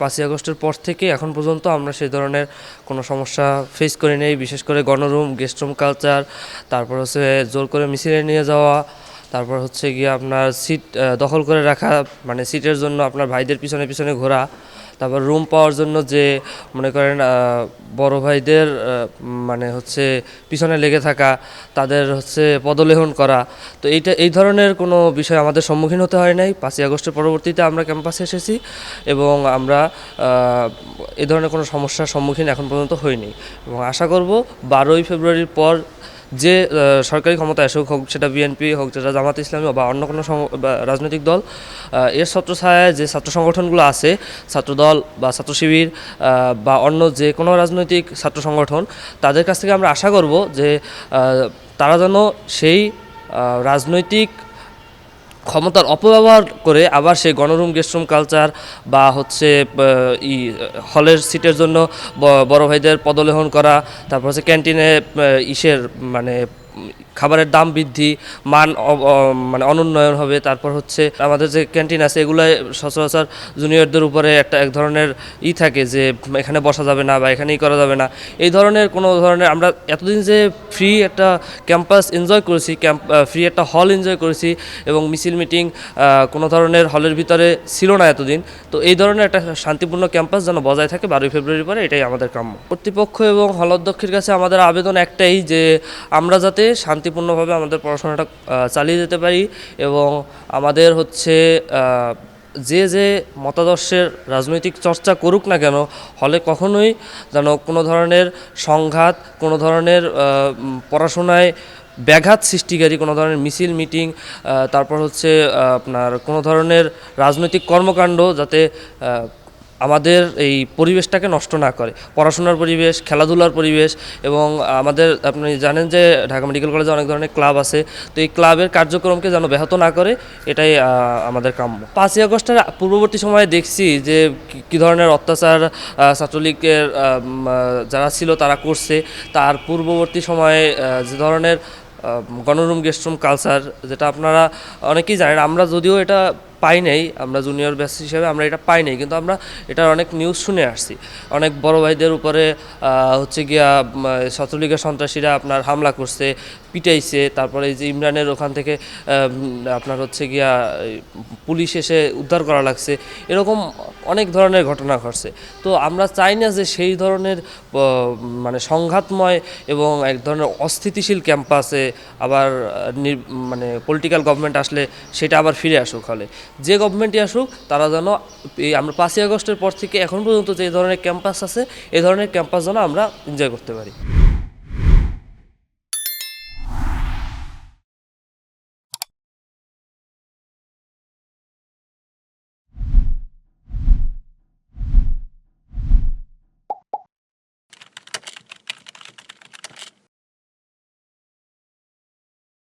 5ই আগস্টের পর থেকে এখন পর্যন্ত আমরা সেই ধরনের কোনো সমস্যা ফেস করি নাই। বিশেষ করে গণরুম, গেস্ট রুম কালচার, তারপর হচ্ছে জোর করে মিছিলে নিয়ে যাওয়া, তারপর হচ্ছে গিয়ে আপনার সিট দখল করে রাখা, মানে সিটের জন্য আপনার ভাইদের পিছনে পিছনে ঘোরা, তারপর রুম পাওয়ার জন্য যে মনে করেন বড় ভাইদের মানে হচ্ছে পিছনে লেগে থাকা, তাদের হচ্ছে পদলেহন করা। তো এই ধরনের কোনো বিষয় আমাদের সম্মুখীন হতে হয় নাই। 5ই আগস্টের পরবর্তীতে আমরা ক্যাম্পাসে এসেছি এবং আমরা এই ধরনের কোনো সমস্যার সম্মুখীন এখন পর্যন্ত হইনি এবং আশা করব 12ই ফেব্রুয়ারির পর যে সরকারি ক্ষমতা আসুক, হোক সেটা বিএনপি, হোক সেটা জামাত ইসলামী বা অন্য কোনো রাজনৈতিক দল, এর ছত্রছায়ায় যে ছাত্র সংগঠনগুলো আছে, ছাত্রদল বা ছাত্র শিবির বা অন্য যে কোনো রাজনৈতিক ছাত্র সংগঠন, তাদের কাছ থেকে আমরা আশা করব যে তারা যেন সেই রাজনৈতিক ক্ষমতার অপব্যবহার করে আবার সেই গণরুম, গেস্টরুম কালচার বা হচ্ছে হলের সিটের জন্য বড় ভাইদের পদলেহন করা, তারপর হচ্ছে ক্যান্টিনে মানে খাবারের দাম বৃদ্ধি, মান মানে অনুন্নয়ন হবে। তারপর হচ্ছে আমাদের যে ক্যান্টিন আছে এগুলোয় সচরাচর জুনিয়রদের উপরে এক ধরনের থাকে যে এখানে বসা যাবে না বা এখানেই করা যাবে না। এই ধরনের কোনো ধরনের আমরা এতদিন যে ফ্রি একটা ক্যাম্পাস এনজয় করেছি, ফ্রি একটা হল এনজয় করেছি এবং মিছিল মিটিং কোনো ধরনের হলের ভিতরে ছিল না এতদিন। তো এই ধরনের একটা শান্তিপূর্ণ ক্যাম্পাস যেন বজায় থাকে 12ই ফেব্রুয়ারি পরে, এটাই আমাদের কাম্য। কর্তৃপক্ষ এবং হল অধ্যক্ষের কাছে আমাদের আবেদন একটাই, যে আমরা যাতে শান্তিপূর্ণভাবে আমাদের পড়াশোনাটা চালিয়ে যেতে পারি এবং আমাদের হচ্ছে যে মতাদর্শের রাজনৈতিক চর্চা করুক না কেন, হলে কখনোই যেন কোনো ধরনের সংঘাত, কোনো ধরনের পড়াশোনায় ব্যাঘাত সৃষ্টিকারী কোনো ধরনের মিছিল মিটিং, তারপর হচ্ছে আপনার কোনো ধরনের রাজনৈতিক কর্মকাণ্ড যাতে আমাদের এই পরিবেশটাকে নষ্ট না করে। পড়াশোনার পরিবেশ, খেলাধুলার পরিবেশ এবং আমাদের আপনি জানেন যে ঢাকা মেডিকেল কলেজে অনেক ধরনের ক্লাব আছে, তো এই ক্লাবের কার্যক্রমকে যেন ব্যাহত না করে, এটাই আমাদের কাম্য। 5ই আগস্টের পূর্ববর্তী সময়ে দেখছি যে কী ধরনের অত্যাচার ছাত্রলীগের যারা ছিল তারা করছে। তার পূর্ববর্তী সময়ে যে ধরনের গণরুম, গেস্টরুম কালচার, যেটা আপনারা অনেকেই জানেন, আমরা যদিও এটা পাই নাই, আমরা জুনিয়র ব্যাচ হিসেবে আমরা এটা পাই নাই, কিন্তু আমরা এটার অনেক নিউজ শুনে আসছি। অনেক বড় ভাইদের উপরে হচ্ছে গিয়া ছাত্রলীগের সন্ত্রাসীরা আপনার হামলা করছে, পিটাইছে, তারপরে এই যে ইমরানের ওখান থেকে আপনার হচ্ছে গিয়া পুলিশ এসে উদ্ধার করা লাগছে, এরকম অনেক ধরনের ঘটনা ঘটছে। তো আমরা চাই না যে সেই ধরনের মানে সংঘাতময় এবং এক ধরনের অস্থিতিশীল ক্যাম্পাসে আবার মানে পলিটিক্যাল গভর্নমেন্ট আসলে সেটা আবার ফিরে আসুক। হলে যে গভর্নমেন্টই আসুক, তারা যেন আমরা 5ই আগস্টের পর থেকে এখন পর্যন্ত যে ধরনের ক্যাম্পাস আছে, এই ধরনের ক্যাম্পাস যেন আমরা এনজয় করতে পারি।